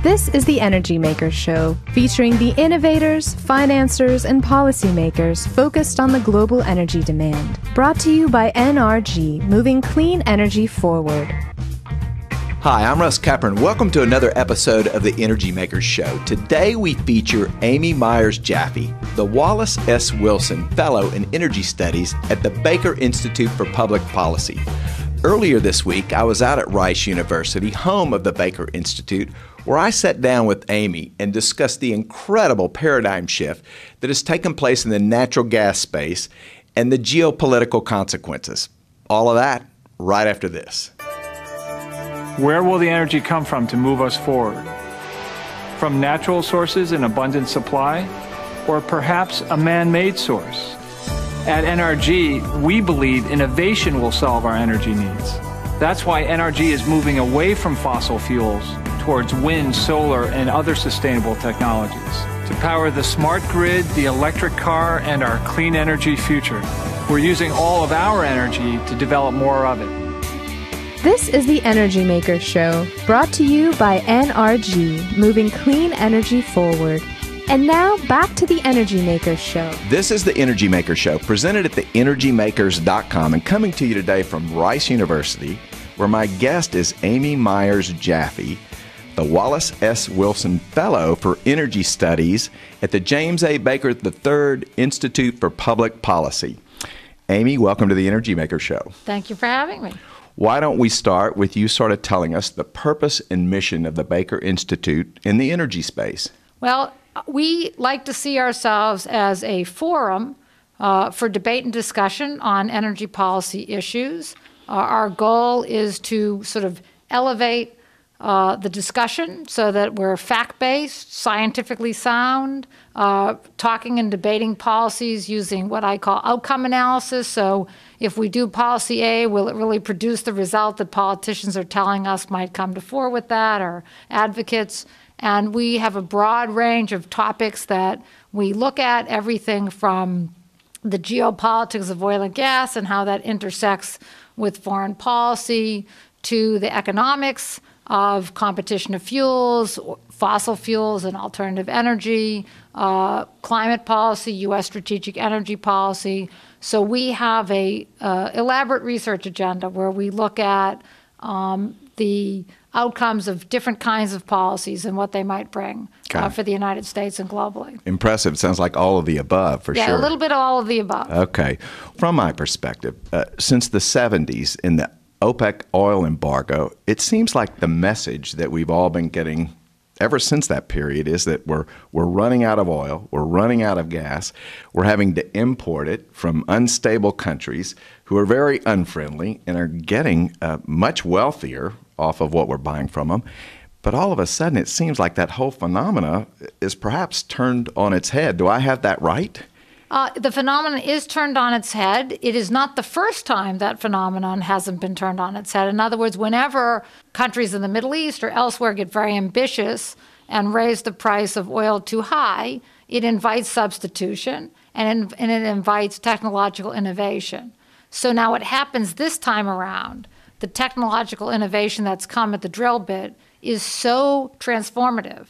This is the Energy Makers Show, featuring the innovators, financiers, and policymakers focused on the global energy demand. Brought to you by NRG, moving clean energy forward. Hi, I'm Russ Capper, and welcome to another episode of the Energy Makers Show. Today we feature Amy Myers Jaffe, the Wallace S. Wilson Fellow in Energy Studies at the Baker Institute for Public Policy. Earlier this week, I was out at Rice University, home of the Baker Institute, where I sat down with Amy and discussed the incredible paradigm shift that has taken place in the natural gas space and the geopolitical consequences. All of that right after this. Where will the energy come from to move us forward? From natural sources in abundant supply, or perhaps a man-made source? At NRG, we believe innovation will solve our energy needs. That's why NRG is moving away from fossil fuels towards wind, solar, and other sustainable technologies to power the smart grid, the electric car, and our clean energy future. We're using all of our energy to develop more of it. This is the Energy Makers Show, brought to you by NRG, moving clean energy forward. And now, back to the Energy Makers Show. This is the Energy Makers Show, presented at TheEnergyMakers.com and coming to you today from Rice University, where my guest is Amy Myers Jaffe, the Wallace S. Wilson Fellow for Energy Studies at the James A. Baker III Institute for Public Policy. Amy, welcome to the Energy Makers Show. Thank you for having me. Why don't we start with you sort of telling us the purpose and mission of the Baker Institute in the energy space? Well, we like to see ourselves as a forum for debate and discussion on energy policy issues. Our goal is to sort of elevate the discussion so that we're fact-based, scientifically sound, talking and debating policies using what I call outcome analysis. So if we do policy A, will it really produce the result that politicians are telling us might come to fore with that, or advocates? And we have a broad range of topics that we look at, everything from the geopolitics of oil and gas and how that intersects with foreign policy, to the economics of competition of fuels, fossil fuels and alternative energy, climate policy, U.S. strategic energy policy. So we have a elaborate research agenda where we look at the outcomes of different kinds of policies and what they might bring for the United States and globally. Impressive. It sounds like all of the above, for sure. Yeah, a little bit of all of the above. Okay. From my perspective, since the 70s in the OPEC oil embargo, it seems like the message that we've all been getting ever since that period is that we're running out of oil, we're running out of gas, we're having to import it from unstable countries who are very unfriendly and are getting much wealthier off of what we're buying from them. But all of a sudden, it seems like that whole phenomena is perhaps turned on its head. Do I have that right? The phenomenon is turned on its head. It is not the first time that phenomenon hasn't been turned on its head. In other words, whenever countries in the Middle East or elsewhere get very ambitious and raise the price of oil too high, it invites substitution and it invites technological innovation. So now what happens this time around, the technological innovation that's come at the drill bit is so transformative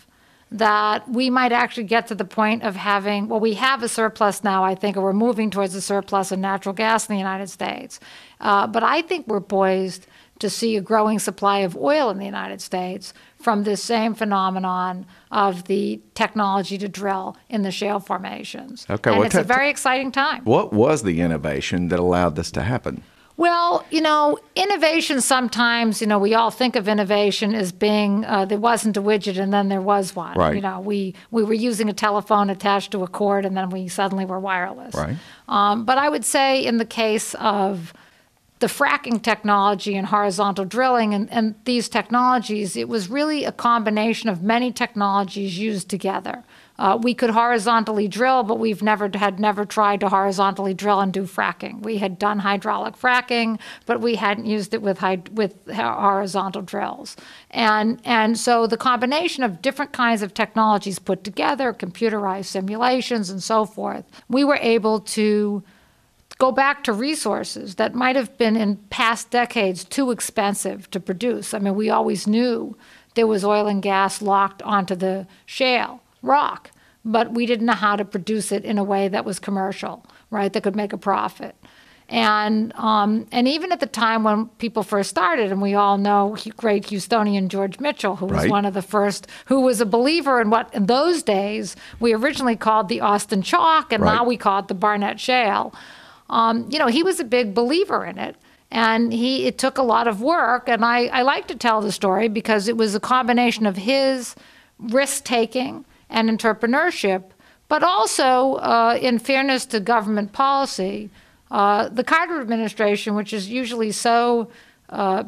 that we might actually get to the point of having, well, we have a surplus now, I think, or we're moving towards a surplus of natural gas in the United States. But I think we're poised to see a growing supply of oil in the United States from this same phenomenon of the technology to drill in the shale formations. Okay, and it's a very exciting time. What was the innovation that allowed this to happen? Well, innovation sometimes, we all think of innovation as being there wasn't a widget and then there was one. Right. We were using a telephone attached to a cord and then we suddenly were wireless. Right. But I would say in the case of the fracking technology and horizontal drilling and these technologies, it was really a combination of many technologies used together. We could horizontally drill, but we've never tried to horizontally drill and do fracking. We had done hydraulic fracking, but we hadn't used it with horizontal drills. And so the combination of different kinds of technologies put together, computerized simulations and so forth, we were able to go back to resources that might have been in past decades too expensive to produce. I mean, we always knew there was oil and gas locked onto the shale rock, but we didn't know how to produce it in a way that was commercial, right, that could make a profit. And even at the time when people first started, and we all know great Houstonian George Mitchell, who was one of the first, who was a believer in what in those days we originally called the Austin Chalk, and now we call it the Barnett Shale. He was a big believer in it. And it took a lot of work, and I like to tell the story because it was a combination of his risk-taking and entrepreneurship, but also, in fairness to government policy, the Carter administration, which is usually so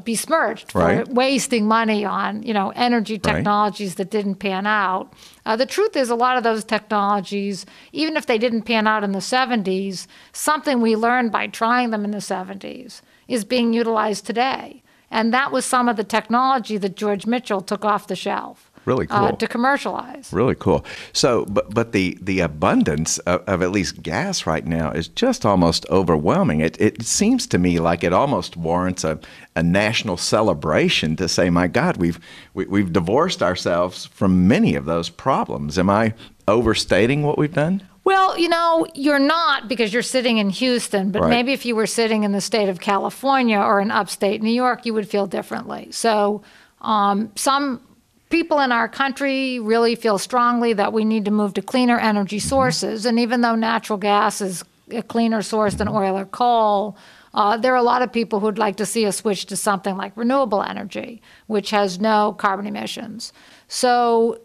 besmirched for wasting money on, energy technologies that didn't pan out. The truth is, a lot of those technologies, even if they didn't pan out in the 70s, something we learned by trying them in the 70s is being utilized today. And that was some of the technology that George Mitchell took off the shelf. Really cool. To commercialize. Really cool. So, but the abundance of at least gas right now is just almost overwhelming. It seems to me like it almost warrants a national celebration to say, my God, we've divorced ourselves from many of those problems. Am I overstating what we've done? Well, you're not, because you're sitting in Houston, but maybe if you were sitting in the state of California or in upstate New York, you would feel differently. So some people in our country really feel strongly that we need to move to cleaner energy sources. And even though natural gas is a cleaner source than oil or coal, there are a lot of people who'd like to see us switch to something like renewable energy, which has no carbon emissions. So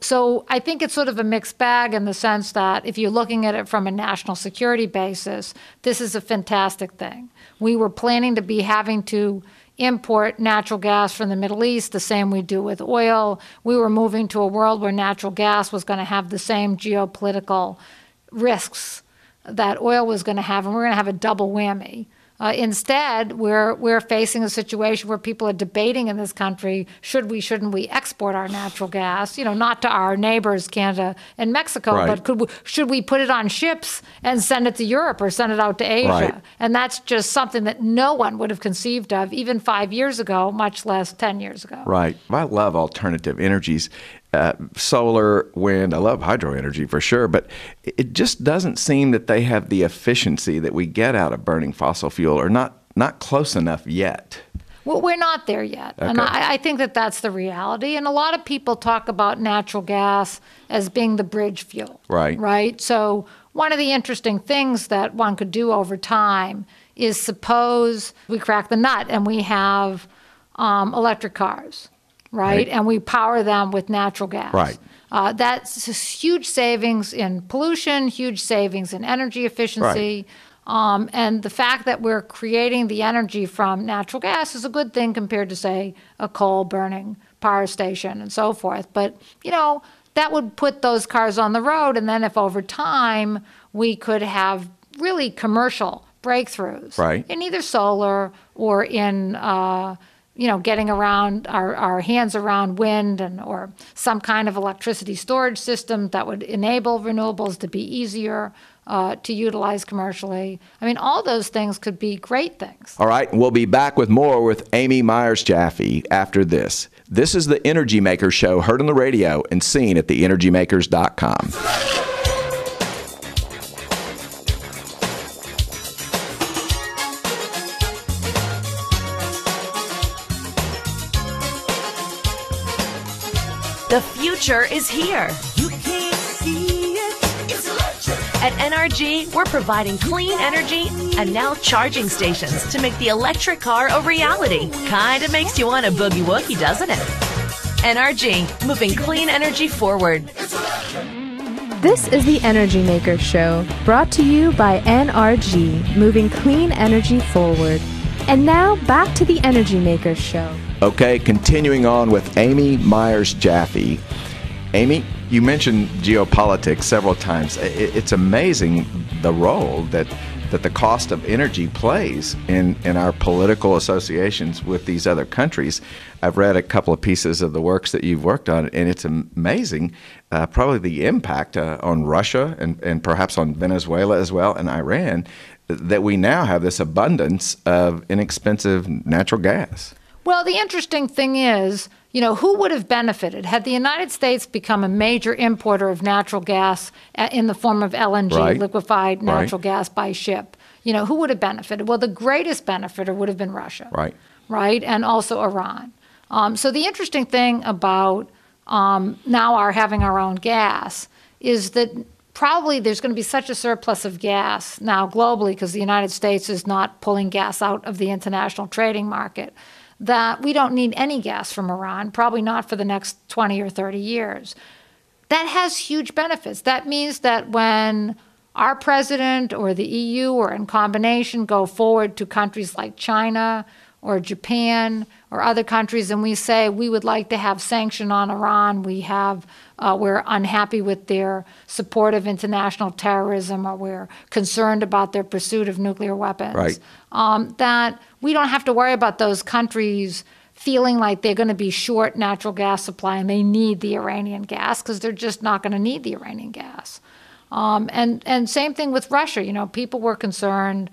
I think it's sort of a mixed bag in the sense that if you're looking at it from a national security basis, this is a fantastic thing. We were planning to be having to import natural gas from the Middle East, the same we do with oil. We were moving to a world where natural gas was going to have the same geopolitical risks that oil was going to have, and we're going to have a double whammy. Instead, we're facing a situation where people are debating in this country, shouldn't we export our natural gas, not to our neighbors, Canada and Mexico, but should we put it on ships and send it to Europe or send it out to Asia? And that's just something that no one would have conceived of even 5 years ago, much less 10 years ago. Right. I love alternative energies. Solar, wind, I love hydro energy for sure, but it just doesn't seem that they have the efficiency that we get out of burning fossil fuel, or not close enough yet. Well, we're not there yet. Okay. And I think that that's the reality. And a lot of people talk about natural gas as being the bridge fuel. Right? So one of the interesting things that one could do over time is suppose we crack the nut and we have electric cars. Right? And we power them with natural gas. That's huge savings in pollution, huge savings in energy efficiency. And the fact that we're creating the energy from natural gas is a good thing compared to, say, a coal-burning power station and so forth. But, that would put those cars on the road. And then if over time we could have really commercial breakthroughs in either solar or in getting around our hands around wind or some kind of electricity storage system that would enable renewables to be easier to utilize commercially. I mean, all those things could be great things. All right. We'll be back with more with Amy Myers Jaffe after this. This is the Energy Makers Show, heard on the radio and seen at TheEnergyMakers.com. The future is here. You can't see it. It's electric. At NRG, we're providing clean energy and now charging stations to make the electric car a reality. Kinda makes you want a boogie woogie, doesn't it? NRG, moving clean energy forward. This is the Energy Makers Show, brought to you by NRG, moving clean energy forward. And now, back to the Energy Makers Show. Okay, continuing on with Amy Myers Jaffe. Amy, you mentioned geopolitics several times. It's amazing the role that the cost of energy plays in our political associations with these other countries. I've read a couple of pieces of the works that you've worked on, and it's amazing, probably the impact on Russia and perhaps on Venezuela as well, and Iran, that we now have this abundance of inexpensive natural gas. Well, the interesting thing is, who would have benefited had the United States become a major importer of natural gas in the form of LNG, liquefied natural gas by ship? Who would have benefited? Well, the greatest benefiter would have been Russia. Right? And also Iran. So the interesting thing about now having our own gas is that probably there's going to be such a surplus of gas now globally because the United States is not pulling gas out of the international trading market that we don't need any gas from Iran, probably not for the next 20 or 30 years. That has huge benefits. That means that when our president or the EU or in combination go forward to countries like China or Japan or other countries and we say we would like to have sanction on Iran, we're unhappy with their support of international terrorism or we're concerned about their pursuit of nuclear weapons, that we don't have to worry about those countries feeling like they're going to be short natural gas supply and they need the Iranian gas because they're just not going to need the Iranian gas. And same thing with Russia. People were concerned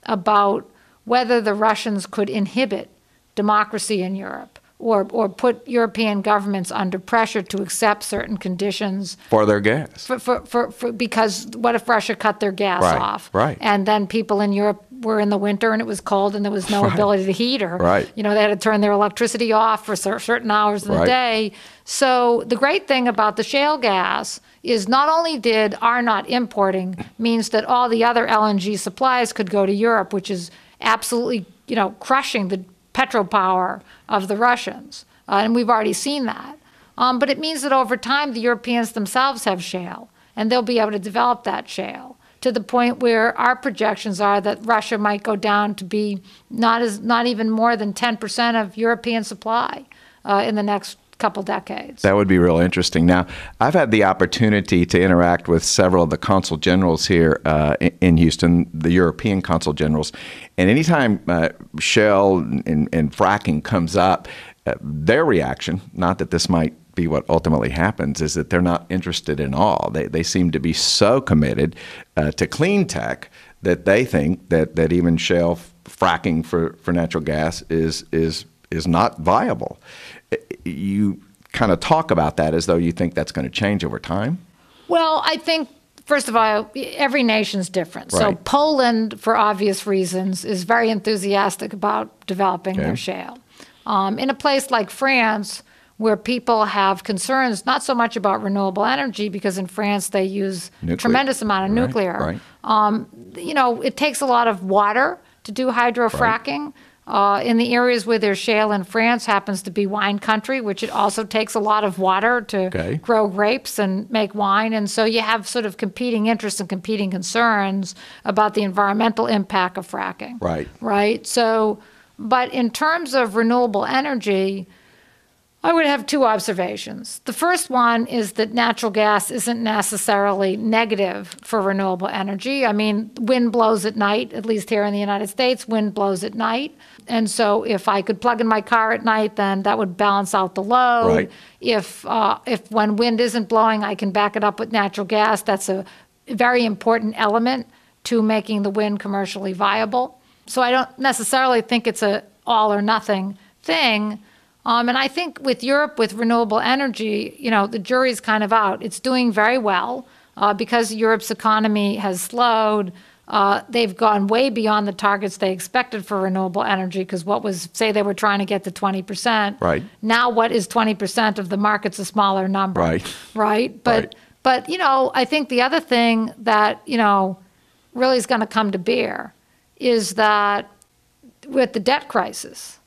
about whether the Russians could inhibit democracy in Europe or put European governments under pressure to accept certain conditions for their gas. Because what if Russia cut their gas off? And then people in Europe were in the winter and it was cold and there was no ability to heat or they had to turn their electricity off for certain hours of the day. So the great thing about the shale gas is not only did our not importing means that all the other LNG supplies could go to Europe, which is absolutely, crushing the petropower of the Russians. And we've already seen that. But it means that over time, the Europeans themselves have shale, and they'll be able to develop that shale to the point where our projections are that Russia might go down to be not even more than 10% of European supply in the next couple decades. That would be real interesting. Now, I've had the opportunity to interact with several of the consul generals here in Houston, the European consul generals, and anytime shale and fracking comes up, their reaction, not that this might be what ultimately happens, is that they're not interested in all. They seem to be so committed to clean tech that they think that even shale fracking for natural gas is not viable. You kind of talk about that as though you think that's going to change over time? Well, I think, first of all, every nation's different. So Poland, for obvious reasons, is very enthusiastic about developing their shale. In a place like France, where people have concerns not so much about renewable energy, because in France they use a tremendous amount of nuclear. It takes a lot of water to do hydrofracking. In the areas where there's shale in France happens to be wine country, which it also takes a lot of water to grow grapes and make wine. And so you have sort of competing interests and competing concerns about the environmental impact of fracking. So, but in terms of renewable energy, I would have two observations. The first one is that natural gas isn't necessarily negative for renewable energy. I mean, wind blows at night, at least here in the United States, wind blows at night. And so if I could plug in my car at night, then that would balance out the load. If when wind isn't blowing, I can back it up with natural gas. That's a very important element to making the wind commercially viable. So I don't necessarily think it's a all or nothing thing. And I think with Europe, with renewable energy, the jury's kind of out. It's doing very well because Europe's economy has slowed. They've gone way beyond the targets they expected for renewable energy because say they were trying to get to 20%. Now what is 20% of the market's a smaller number. But I think the other thing that, really is going to come to bear is that with the debt crisis,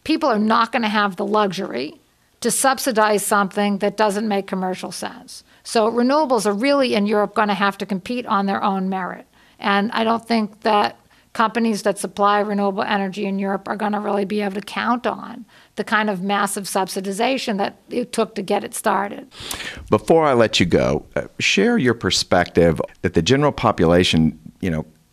people are not going to have the luxury to subsidize something that doesn't make commercial sense. So renewables are really in Europe going to have to compete on their own merit. And I don't think that companies that supply renewable energy in Europe are going to really be able to count on the kind of massive subsidization that it took to get it started. Before I let you go, share your perspective that the general population,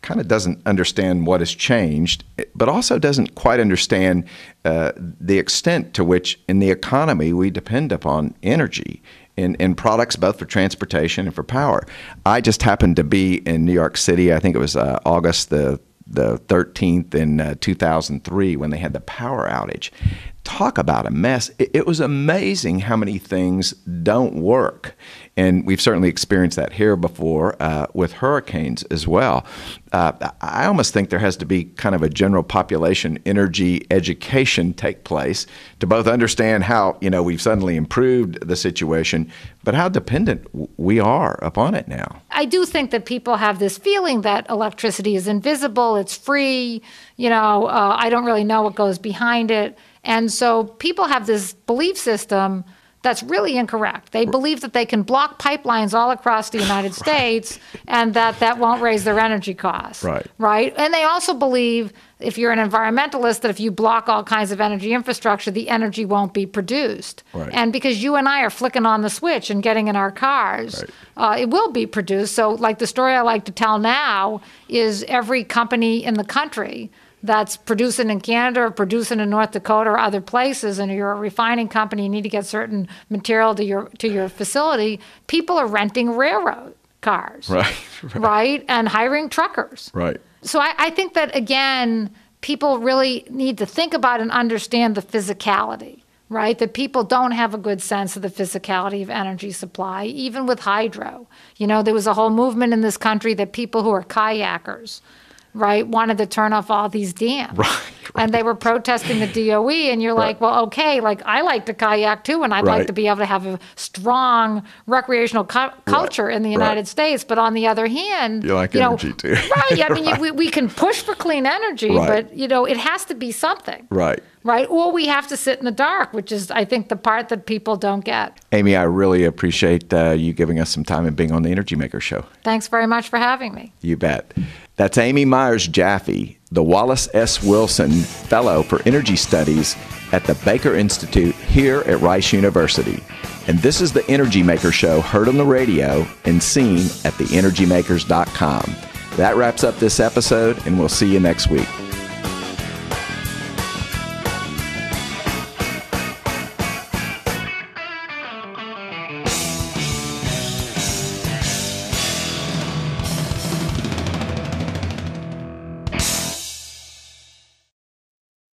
kind of doesn't understand what has changed, but also doesn't quite understand the extent to which in the economy we depend upon energy in products both for transportation and for power. I just happened to be in New York City, I think it was August the 13th in 2003 when they had the power outage. talk about a mess. It was amazing how many things don't work. And we've certainly experienced that here before with hurricanes as well. I almost think there has to be kind of a general population energy education take place to both understand how, we've suddenly improved the situation, but how dependent we are upon it now. I do think that people have this feeling that electricity is invisible, it's free, I don't really know what goes behind it. And so people have this belief system that's really incorrect. They believe that they can block pipelines all across the United States and that won't raise their energy costs. Right. And they also believe, if you're an environmentalist, that if you block all kinds of energy infrastructure, the energy won't be produced. And because you and I are flicking on the switch and getting in our cars, it will be produced. So like the story I like to tell now is every company in the country that's producing in Canada or producing in North Dakota or other places, and you're a refining company, you need to get certain material to your facility, people are renting railroad cars, right? And hiring truckers. So I think that, again, people really need to think about and understand the physicality, right? That people don't have a good sense of the physicality of energy supply, even with hydro. There was a whole movement in this country that people who are kayakers, wanted to turn off all these dams. And they were protesting the DOE, and you're like, well, okay, I like to kayak too, and I'd like to be able to have a strong recreational culture in the United States. But on the other hand, you like energy too. I mean, we can push for clean energy, but, it has to be something. Right? Or we have to sit in the dark, which is, I think, the part that people don't get. Amy, I really appreciate you giving us some time and being on the Energy Maker Show. Thanks very much for having me. You bet. That's Amy Myers Jaffe, the Wallace S. Wilson Fellow for Energy Studies at the Baker Institute here at Rice University. And this is the Energy Maker Show, heard on the radio and seen at TheEnergyMakers.com. That wraps up this episode, and we'll see you next week.